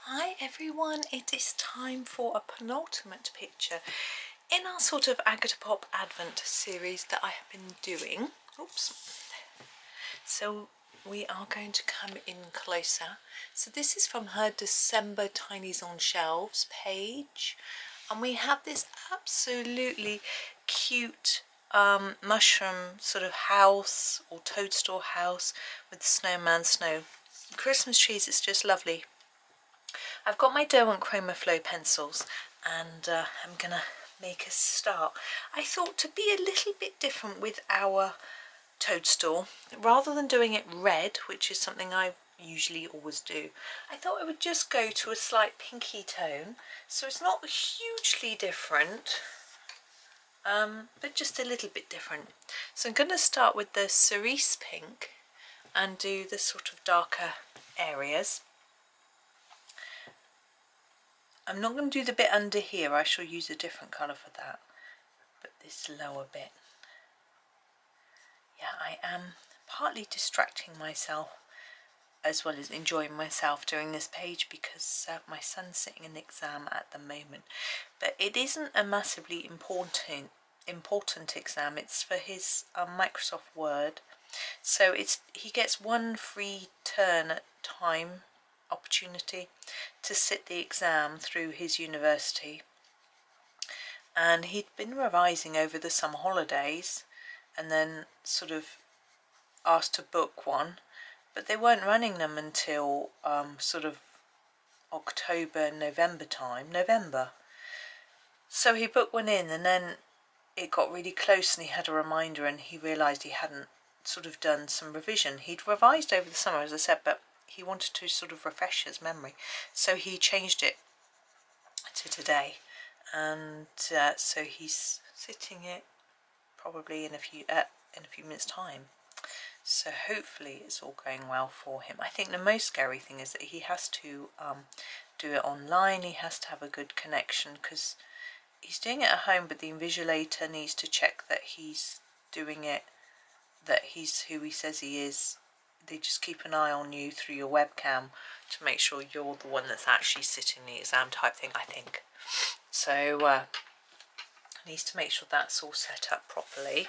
Hi everyone, it is time for a penultimate picture in our sort of Agotapop Advent series that I have been doing. Oops. So we are going to come in closer. So this is from her December Tinies on Shelves page. And we have this absolutely cute mushroom sort of house or toadstool house with the snowman snow. Christmas trees, it's just lovely. I've got my Derwent Chromaflow pencils and I'm gonna make a start. I thought to be a little bit different with our toadstool, rather than doing it red, which is something I usually always do, I thought I would just go to a slight pinky tone, so it's not hugely different, but just a little bit different. So I'm going to start with the cerise pink and do the sort of darker areas. I'm not going to do the bit under here, I shall use a different colour for that, but this lower bit. Yeah, I am partly distracting myself as well as enjoying myself doing this page because my son's sitting an exam at the moment, but it isn't a massively important exam. It's for his Microsoft Word, so he gets one free turn at time opportunity to sit the exam through his university, and he'd been revising over the summer holidays and then sort of asked to book one, but they weren't running them until sort of October, November time, so he booked one in, and then it got really close and he had a reminder and he realised he hadn't sort of done some revision. He'd revised over the summer, as I said, but he wanted to sort of refresh his memory, so he changed it to today, and so he's sitting it probably in a few minutes time. So hopefully it's all going well for him. I think the most scary thing is that he has to do it online. He has to have a good connection because he's doing it at home, but the invigilator needs to check that he's doing it, that he's who he says he is. They just keep an eye on you through your webcam to make sure you're the one that's actually sitting the exam type thing, I think. So needs to make sure that's all set up properly.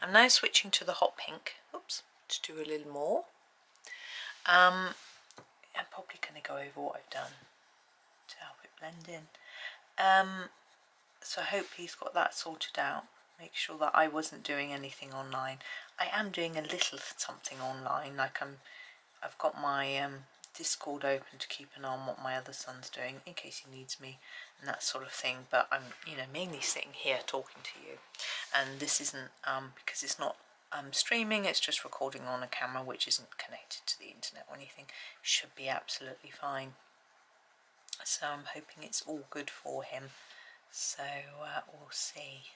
I'm now switching to the hot pink, oops, to do a little more. I'm probably going to go over what I've done to help it blend in. So I hope he's got that sorted out. Make sure that I wasn't doing anything online. I am doing a little something online, like I've got my Discord open to keep an eye on what my other son's doing in case he needs me and that sort of thing, but I'm mainly sitting here talking to you, and this isn't because it's not streaming, it's just recording on a camera which isn't connected to the internet or anything. Should be absolutely fine, so I'm hoping it's all good for him. So we'll see.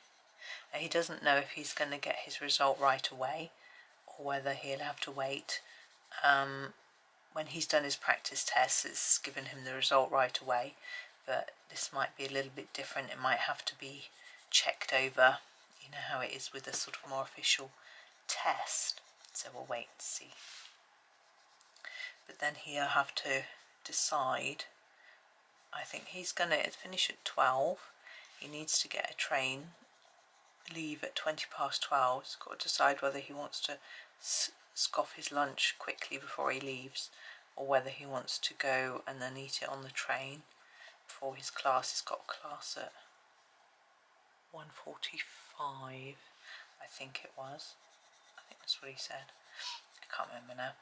He doesn't know if he's going to get his result right away or whether he'll have to wait. When he's done his practice tests, it's given him the result right away, but this might be a little bit different. It might have to be checked over, you know how it is with a sort of more official test, so we'll wait and see. But then he'll have to decide. I think he's going to finish at 12. He needs to get a train, leave at 12:20. He's got to decide whether he wants to scoff his lunch quickly before he leaves, or whether he wants to go and then eat it on the train before his class. He's got a class at 1:45, I think it was. I think that's what he said. I can't remember now.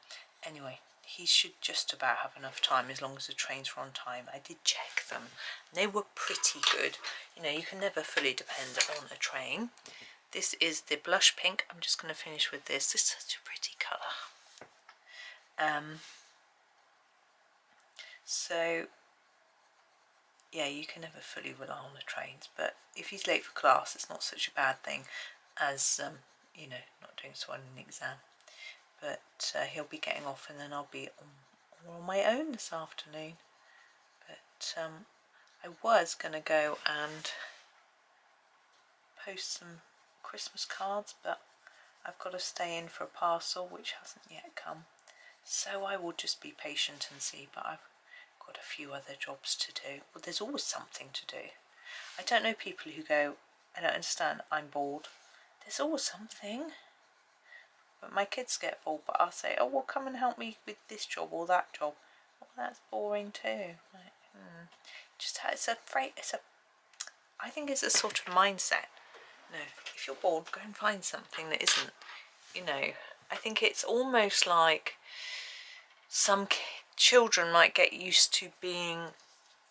Anyway, he should just about have enough time as long as the trains were on time. I did check them. They were pretty good. You know, you can never fully depend on a train. This is the blush pink. I'm just going to finish with this. This is such a pretty colour. So, yeah, you can never fully rely on the trains, but if he's late for class, it's not such a bad thing as, you know, not doing so well in an exam. But he'll be getting off, and then I'll be on my own this afternoon. But I was going to go and post some Christmas cards, but I've got to stay in for a parcel which hasn't yet come, so I will just be patient and see. But I've got a few other jobs to do. Well, there's always something to do. I don't know people who go, I don't understand, I'm bored. There's always something. But my kids get bored, but I'll say, oh, well, come and help me with this job or that job. Well, that's boring too. Like, just I think it's a sort of mindset. No, if you're bored, go and find something that isn't, you know. I think it's almost like some children might get used to being,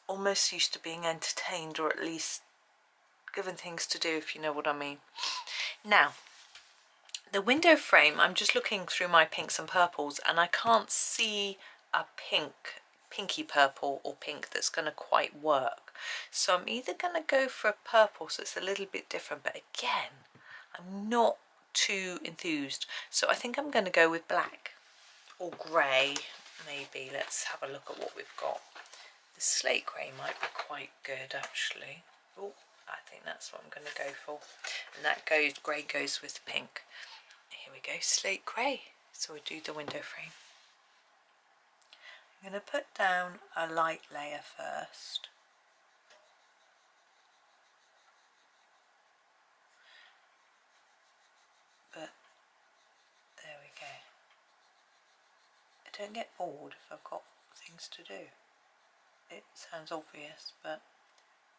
almost used to being entertained, or at least given things to do, if you know what I mean. Now, the window frame, I'm just looking through my pinks and purples, and I can't see a pinky purple or pink that's going to quite work. So I'm either going to go for a purple, so it's a little bit different, but again, I'm not too enthused. So I think I'm going to go with black or grey, maybe. Let's have a look at what we've got. The slate grey might be quite good, actually. Oh, I think that's what I'm going to go for. And that grey goes with pink. Here we go, slate grey. So we'll do the window frame. I'm going to put down a light layer first. But there we go. I don't get bored if I've got things to do. It sounds obvious, but,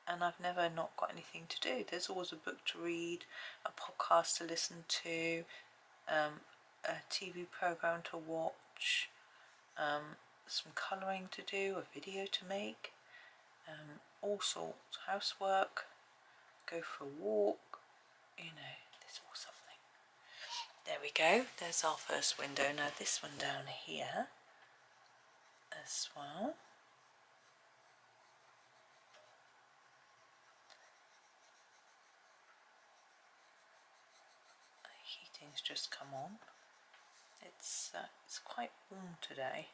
and I've never not got anything to do. There's always a book to read, a podcast to listen to, a TV program to watch, some colouring to do, a video to make, all sorts, housework, go for a walk, you know, there's all something. There we go, there's our first window. Now this one down here as well. Heating's just come on. It's quite warm today.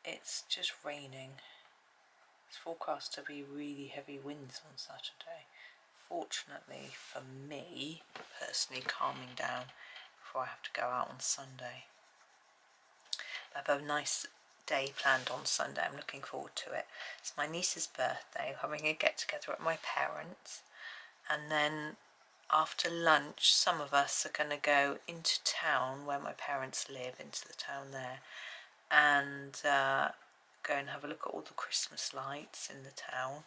It's just raining. It's forecast to be really heavy winds on Saturday. Fortunately for me, personally, calming down before I have to go out on Sunday. I have a nice day planned on Sunday. I'm looking forward to it. It's my niece's birthday. We're having a get together at my parents', and then after lunch some of us are going to go into town where my parents live, into the town there, and go and have a look at all the Christmas lights in the town.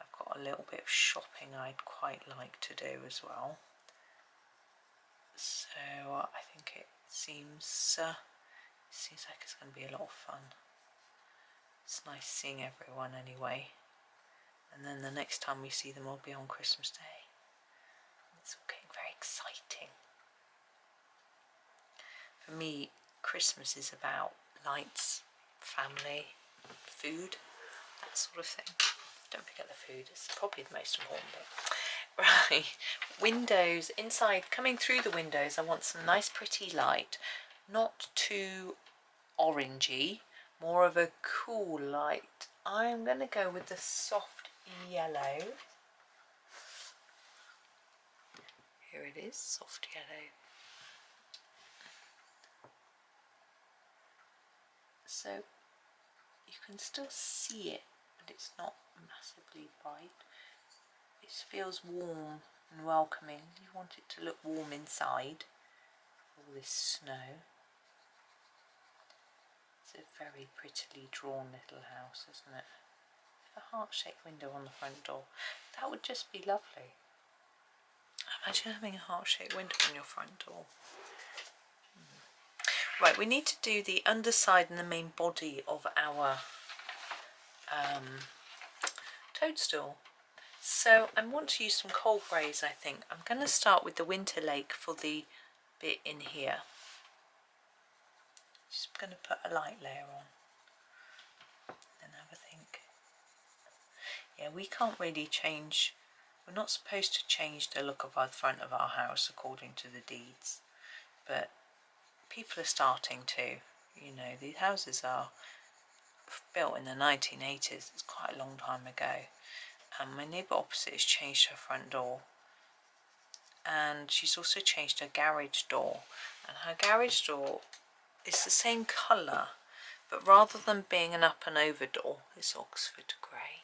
I've got a little bit of shopping I'd quite like to do as well. So I think it seems like it's going to be a lot of fun. It's nice seeing everyone anyway. And then the next time we see them will be on Christmas Day. It's all getting very exciting. For me, Christmas is about lights, family, food, that sort of thing. Don't forget the food, it's probably the most important bit. Right, windows, inside, coming through the windows, I want some nice pretty light, not too orangey, more of a cool light. I'm going to go with the soft yellow. Here it is, soft yellow. So you can still see it, but it's not massively bright. It feels warm and welcoming. You want it to look warm inside. All this snow. It's a very prettily drawn little house, isn't it? A heart-shaped window on the front door. That would just be lovely. Imagine having a heart-shaped window on your front door. Right, we need to do the underside and the main body of our toadstool. So I want to use some cold greys, I think. I'm going to start with the winter lake for the bit in here. Just going to put a light layer on and have a think. Yeah, we can't really change, we're not supposed to change the look of our front of our house according to the deeds, but people are starting to. You know, these houses are built in the 1980s, it's quite a long time ago. And my neighbour opposite has changed her front door, and she's also changed her garage door, and her garage door is the same colour, but rather than being an up and over door, it's Oxford grey.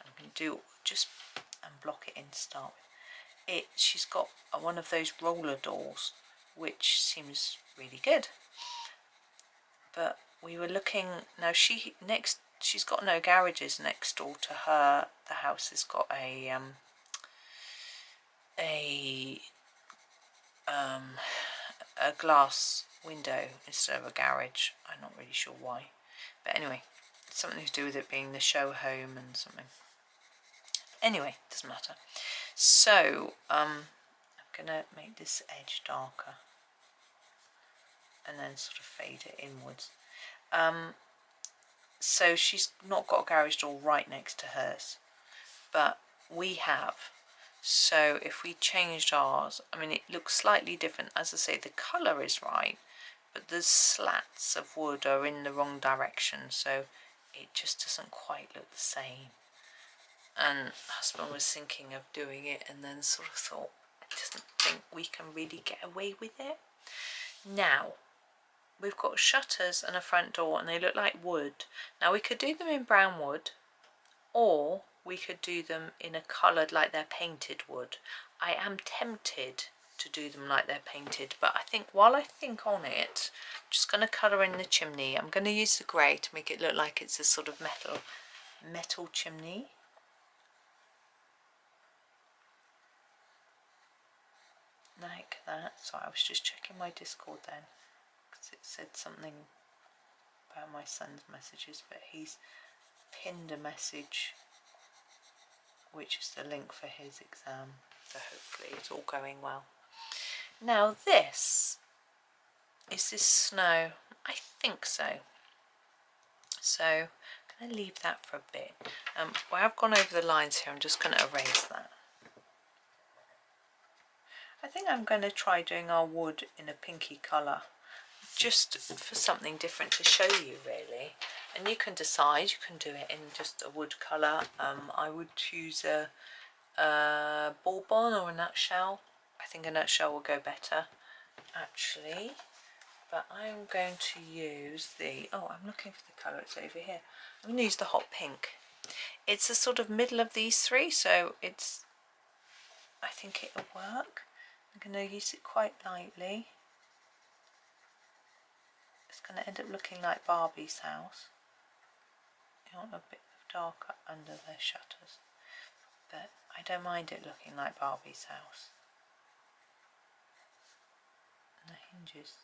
I'm going to do just and block it in to start with. She's got one of those roller doors, which seems really good. But we were looking now. She's got no garages next door to her. The house has got a glass window instead of a garage. I'm not really sure why, but anyway, it's something to do with it being the show home and something. Anyway, doesn't matter. So I'm gonna make this edge darker and then sort of fade it inwards. So she's not got a garage door right next to hers, but we have. So if we changed ours, I mean, it looks slightly different. As I say, the colour is right, but the slats of wood are in the wrong direction, so it just doesn't quite look the same. And husband was thinking of doing it and then sort of thought, I doesn't think we can really get away with it. Now, we've got shutters and a front door and they look like wood. Now we could do them in brown wood, or we could do them in a coloured like they're painted wood. I am tempted to do them like they're painted, but I think while I think on it, I'm just going to colour in the chimney. I'm going to use the grey to make it look like it's a sort of metal chimney. Like that. Sorry, I was just checking my Discord then, because it said something about my son's messages, but he's pinned a message which is the link for his exam, so hopefully it's all going well. Now this, is this snow? I think so. So I'm going to leave that for a bit. Where I've gone over the lines here, I'm just going to erase that. I think I'm going to try doing our wood in a pinky colour, just for something different to show you really. And you can decide, you can do it in just a wood colour. I would choose a bourbon or a nutshell. I think a nutshell will go better actually. But I'm going to use I'm looking for the colour, it's over here. I'm going to use the hot pink. It's a sort of middle of these three, so I think it'll work. I'm going to use it quite lightly. It's going to end up looking like Barbie's house. You want a bit of darker under the shutters, but I don't mind it looking like Barbie's house. And the hinges,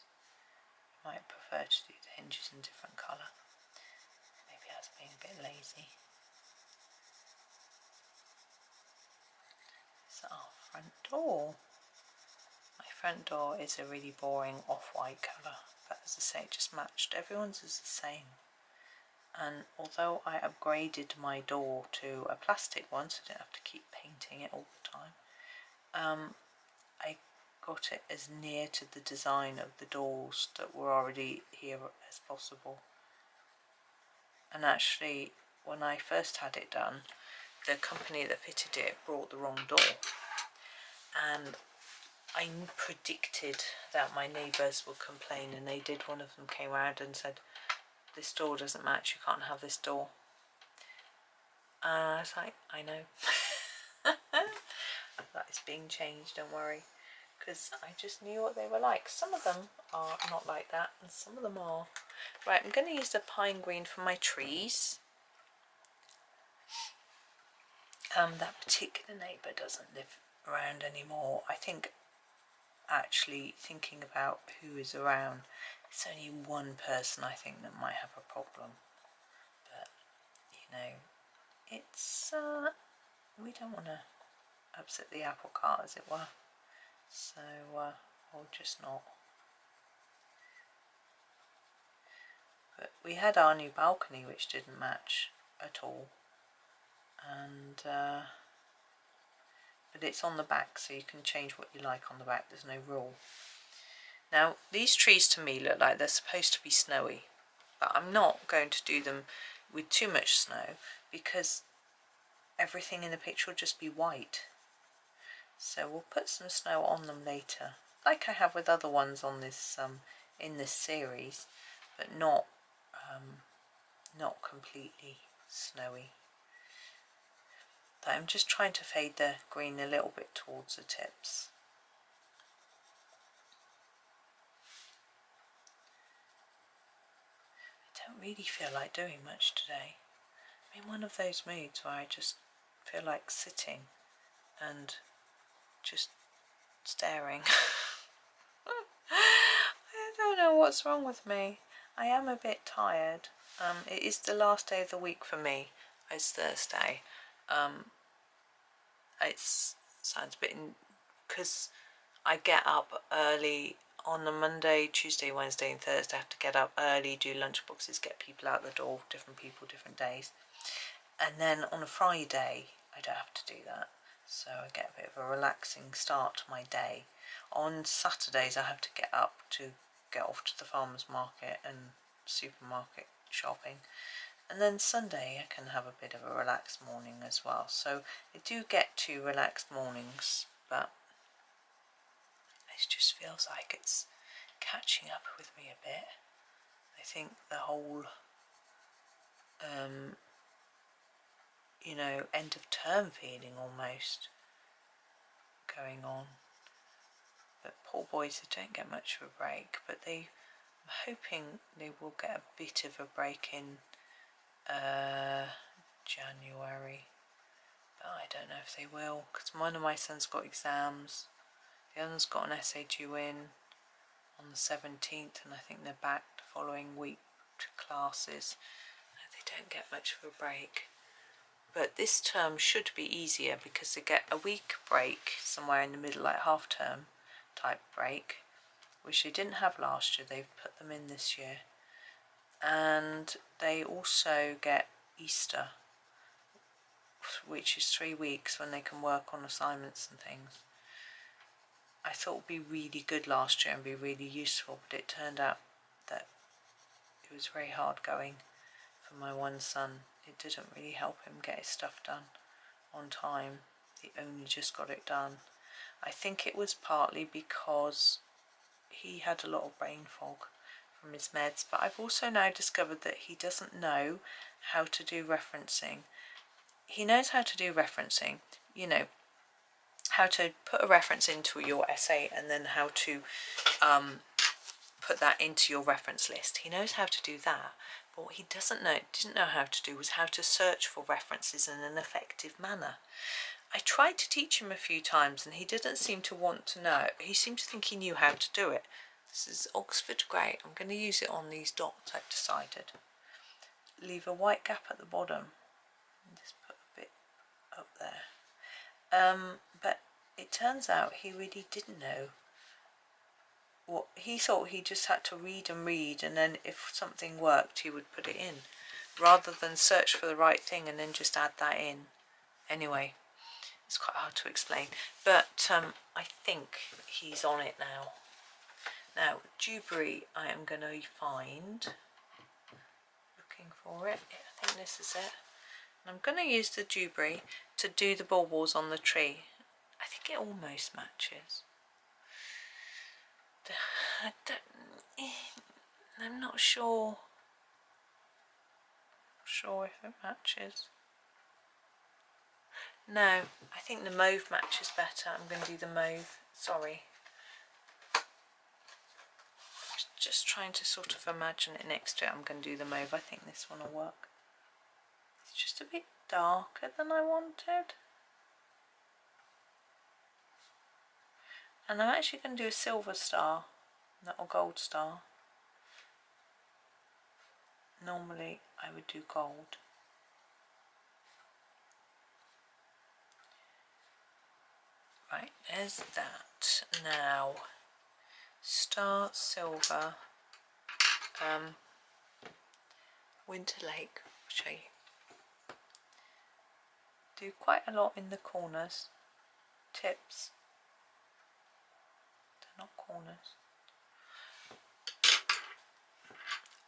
you might prefer to do the hinges in different colour. Maybe I was being a bit lazy. It's our front door. My front door is a really boring off-white colour, but as I say, it just matched. Everyone's is the same. And although I upgraded my door to a plastic one, so I didn't have to keep painting it all the time, I got it as near to the design of the doors that were already here as possible. And actually, when I first had it done, the company that fitted it brought the wrong door. And I predicted that my neighbours would complain, and they did. One of them came around and said, this door doesn't match, you can't have this door. I was like, I know. That is being changed, don't worry. Because I just knew what they were like. Some of them are not like that, and some of them are. Right, I'm going to use the pine green for my trees. That particular neighbour doesn't live around anymore. I think, actually, thinking about who is around, it's only one person I think that might have a problem, but you know, it's we don't want to upset the apple cart, as it were, so we'll just not. But we had our new balcony which didn't match at all, and but it's on the back, so you can change what you like on the back, there's no rule. Now, these trees to me look like they're supposed to be snowy, but I'm not going to do them with too much snow because everything in the picture will just be white. So we'll put some snow on them later, like I have with other ones on this in this series, but not not completely snowy. But I'm just trying to fade the green a little bit towards the tips. I don't really feel like doing much today. I'm in one of those moods where I just feel like sitting and just staring. I don't know what's wrong with me. I am a bit tired. It is the last day of the week for me. It's Thursday. It sounds a bit, because I get up early on the Monday, Tuesday, Wednesday and Thursday. I have to get up early, do lunchboxes, get people out the door, different people, different days. And then on a Friday, I don't have to do that. So I get a bit of a relaxing start to my day. On Saturdays, I have to get up to get off to the farmer's market and supermarket shopping. And then Sunday, I can have a bit of a relaxed morning as well. So I do get 2 relaxed mornings, but it just feels like it's catching up with me a bit. I think the whole, you know, end of term feeling almost going on. But poor boys, they don't get much of a break, but I'm hoping they will get a bit of a break in January. But I don't know if they will, because one of my sons got exams, the other's got an essay due in on the 17th, and I think they're back the following week to classes. They don't get much of a break. But this term should be easier because they get a week break somewhere in the middle, like half term type break, which they didn't have last year. They've put them in this year. And they also get Easter, which is 3 weeks when they can work on assignments and things. I thought it would be really good last year and be really useful, but it turned out that it was very hard going for my one son. It didn't really help him get his stuff done on time. He only just got it done. I think it was partly because he had a lot of brain fog from his meds, but I've also now discovered that he doesn't know how to do referencing. He knows how to do referencing, you know, how to put a reference into your essay and then how to put that into your reference list. He knows how to do that, but what he didn't know how to do was how to search for references in an effective manner. I tried to teach him a few times and he didn't seem to want to know. He seemed to think he knew how to do it. This is Oxford Grey. I'm going to use it on these dots, I've decided. Leave a white gap at the bottom. And just put a bit up there. But it turns out he really didn't know. What he thought he just had to read and then if something worked he would put it in, rather than search for the right thing and then just add that in. Anyway, it's quite hard to explain, but I think he's on it now. Now, dewberry I am going to find, looking for it, I think this is it. And I'm going to use the dewberry to do the baubles on the tree. I think it almost matches. I'm not sure if it matches. No, I think the mauve matches better. I'm going to do the mauve. Sorry. Just trying to sort of imagine it next to it. I'm going to do the mauve. I think this one will work. It's just a bit darker than I wanted. And I'm actually going to do a silver star, not a gold star. Normally I would do gold. Right, there's that. Now, star, silver, Winter Lake, which I do quite a lot in the corners, tips, they're not corners.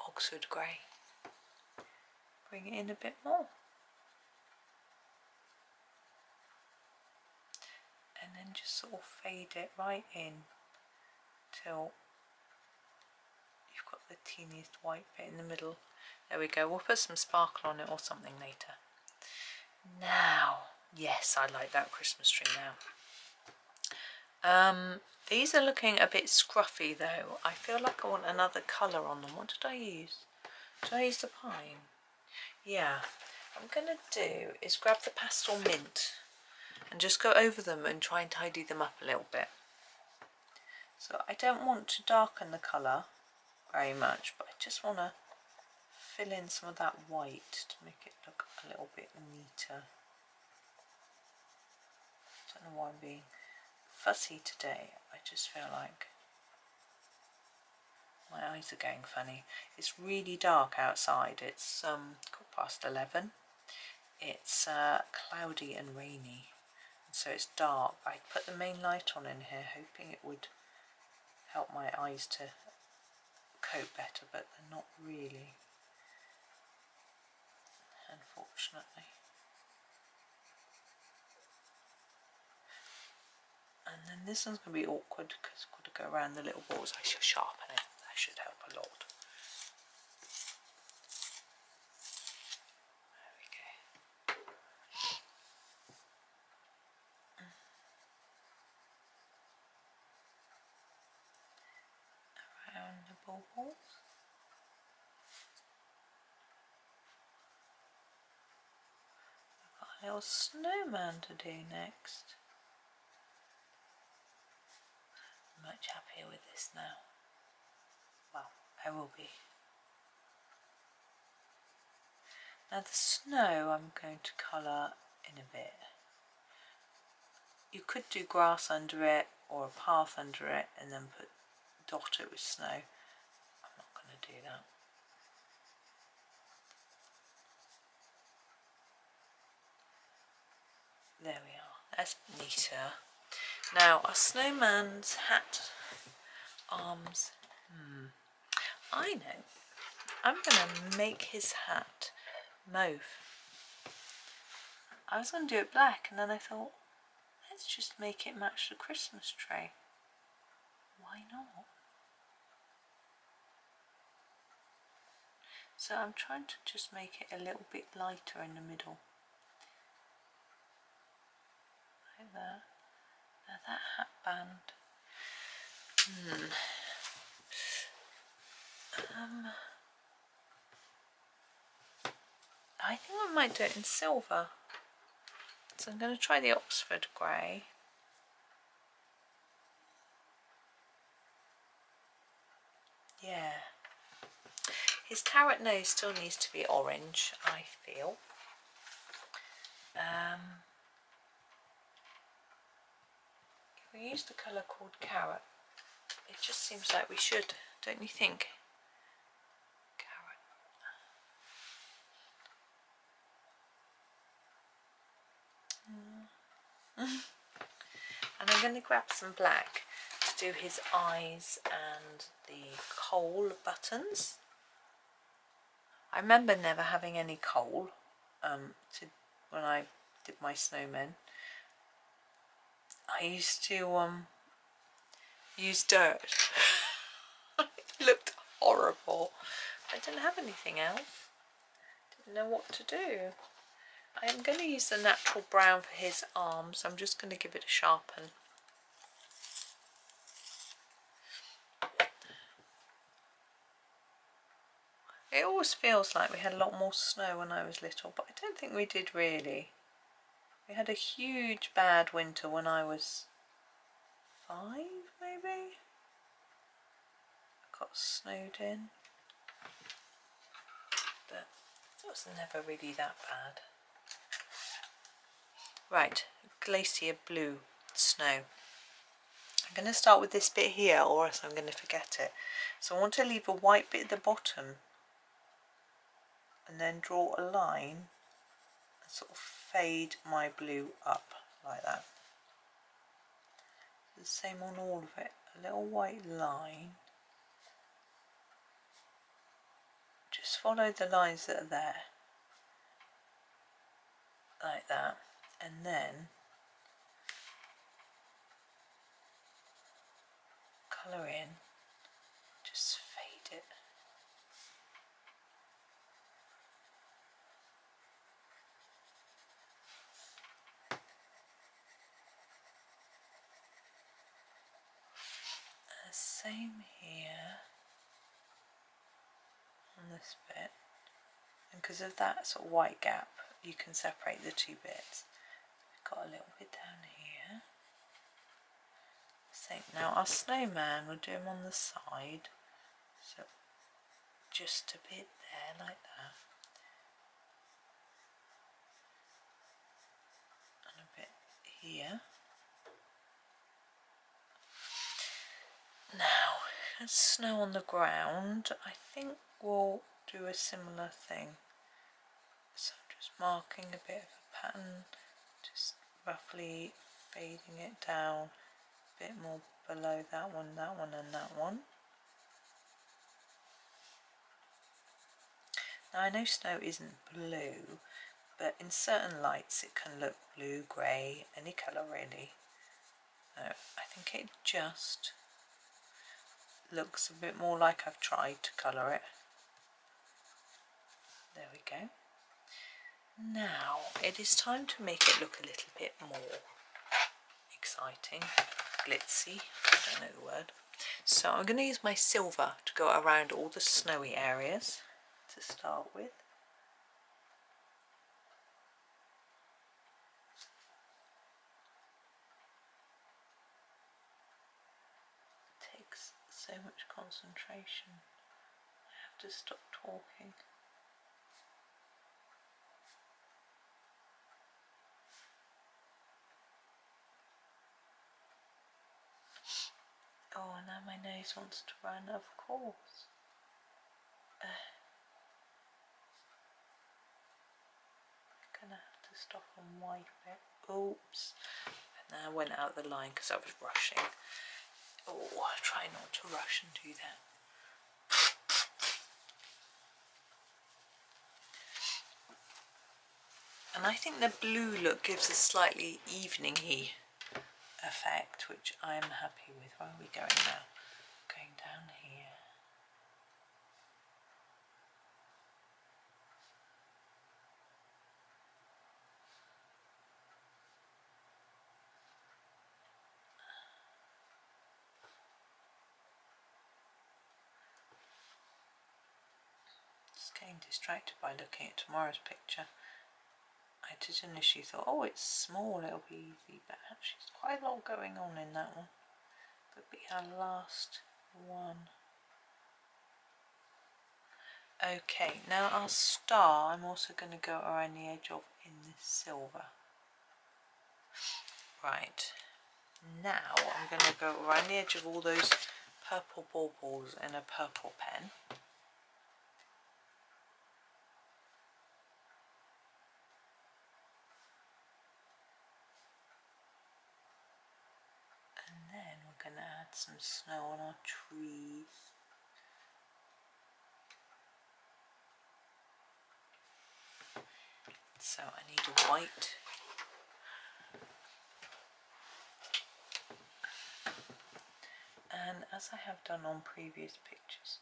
Oxford Grey, bring it in a bit more. And then just sort of fade it right in till you've got the teeniest white bit in the middle. There we go. We'll put some sparkle on it or something later. Now, yes, I like that Christmas tree now. These are looking a bit scruffy though. I feel like I want another colour on them. What did I use? Did I use the pine? Yeah. What I'm going to do is grab the pastel mint and just go over them and try and tidy them up a little bit. So I don't want to darken the colour very much, but I just want to fill in some of that white to make it look a little bit neater. I don't know why I'm being fussy today. I just feel like my eyes are going funny. It's really dark outside. It's 11:15. It's cloudy and rainy, and so it's dark. I put the main light on in here hoping it would help my eyes to cope better, but they're not really, unfortunately. And then this one's going to be awkward because I've got to go around the little balls. I should sharpen it. That should help a lot. There we go. Around the balls. I've got a little snowman to do next. Much happier with this now. Well, I will be. Now the snow I'm going to colour in a bit. You could do grass under it or a path under it and then dot it with snow. I'm not going to do that. There we are. That's neater. Now, our snowman's hat, arms, I know. I'm going to make his hat mauve. I was going to do it black and then I thought, let's just make it match the Christmas tree. Why not? So I'm trying to just make it a little bit lighter in the middle. Like that. Now that hat band. I think I might do it in silver. So I'm going to try the Oxford grey. Yeah. His carrot nose still needs to be orange, I feel. If we use the colour called carrot, it just seems like we should, don't you think? Carrot. And I'm going to grab some black to do his eyes and the coal buttons. I remember never having any coal when I did my snowmen. I used to use dirt. It looked horrible. I didn't have anything else. Didn't know what to do. I am going to use the natural brown for his arms. I'm just going to give it a sharpen. It always feels like we had a lot more snow when I was little, but I don't think we did really. We had a huge bad winter when I was 5, maybe? I got snowed in. But it was never really that bad. Right, glacier blue snow. I'm going to start with this bit here or else I'm going to forget it. So I want to leave a white bit at the bottom and then draw a line and sort of fade my blue up like that. The same on all of it, a little white line. Just follow the lines that are there, like that, and then colour in, just fade it. same here on this bit, and because of that sort of white gap you can separate the two bits. We've got a little bit down here. Same. Now our snowman, we'll do him on the side, so just a bit there like that, and a bit here. Now, there's snow on the ground. I think we'll do a similar thing. So I'm just marking a bit of a pattern, just roughly fading it down a bit more below that one, and that one. Now I know snow isn't blue, but in certain lights it can look blue, grey, any colour really. So I think it just looks a bit more like I've tried to colour it. There we go. Now it is time to make it look a little bit more exciting, glitzy, I don't know the word. So I'm going to use my silver to go around all the snowy areas to start with. It takes so much concentration. I have to stop talking. Oh, and now my nose wants to run, of course. I'm gonna have to stop and wipe it. Oops. And then I went out of the line because I was rushing. Oh, I try not to rush and do that. And I think the blue look gives a slightly evening-y effect, which I'm happy with. Where are we going now? Going down here. Just getting distracted by looking at tomorrow's picture. I did initially thought, oh, it's small, it'll be easy, but actually there's quite a lot going on in that one. But be our last one. Okay, now our star I'm also going to go around the edge of in this silver. Right, now I'm going to go around the edge of all those purple baubles in a purple pen. And then we're going to add some snow on our trees. So I need a white. And as I have done on previous pictures,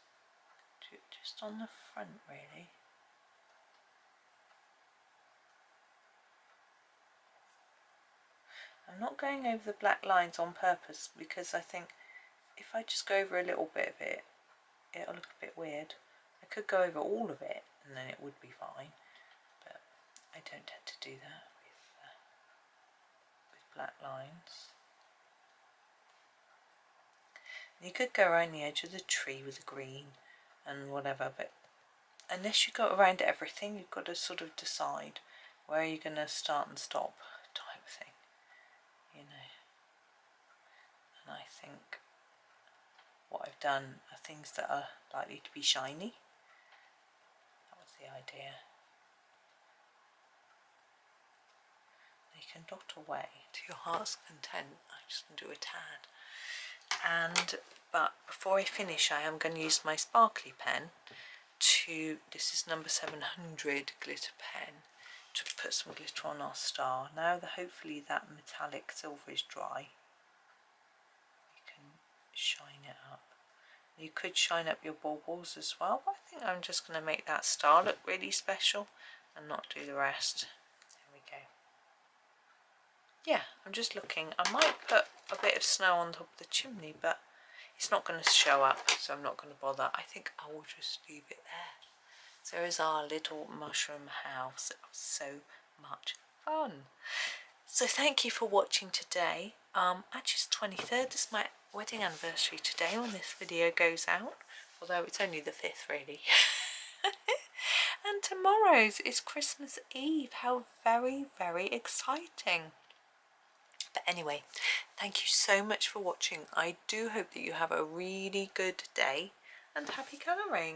do it just on the front really. I'm not going over the black lines on purpose because I think if I just go over a little bit of it, it'll look a bit weird. I could go over all of it and then it would be fine, but I don't tend to do that with black lines. You could go around the edge of the tree with the green and whatever, but unless you go around everything, you've got to sort of decide where you're going to start and stop type thing, you know. And I think what I've done are things that are likely to be shiny. That was the idea. You can dot away to your heart's content. I just do a tad. But before I finish, I am going to use my sparkly pen to, this is number 700 glitter pen, to put some glitter on our star. Now that hopefully that metallic silver is dry, you can shine it up. You could shine up your baubles as well, but I think I'm just going to make that star look really special and not do the rest. There we go. Yeah, I'm just looking. I might put a bit of snow on top of the chimney, but It's not going to show up, so I'm not going to bother. I think I will just leave it there. So there is our little mushroom house. It was so much fun. So thank you for watching today. Actually it's 23rd, it's my wedding anniversary today when this video goes out. Although it's only the 5th really. And tomorrow's is Christmas Eve. How very, very exciting. But anyway, thank you so much for watching. I do hope that you have a really good day and happy colouring.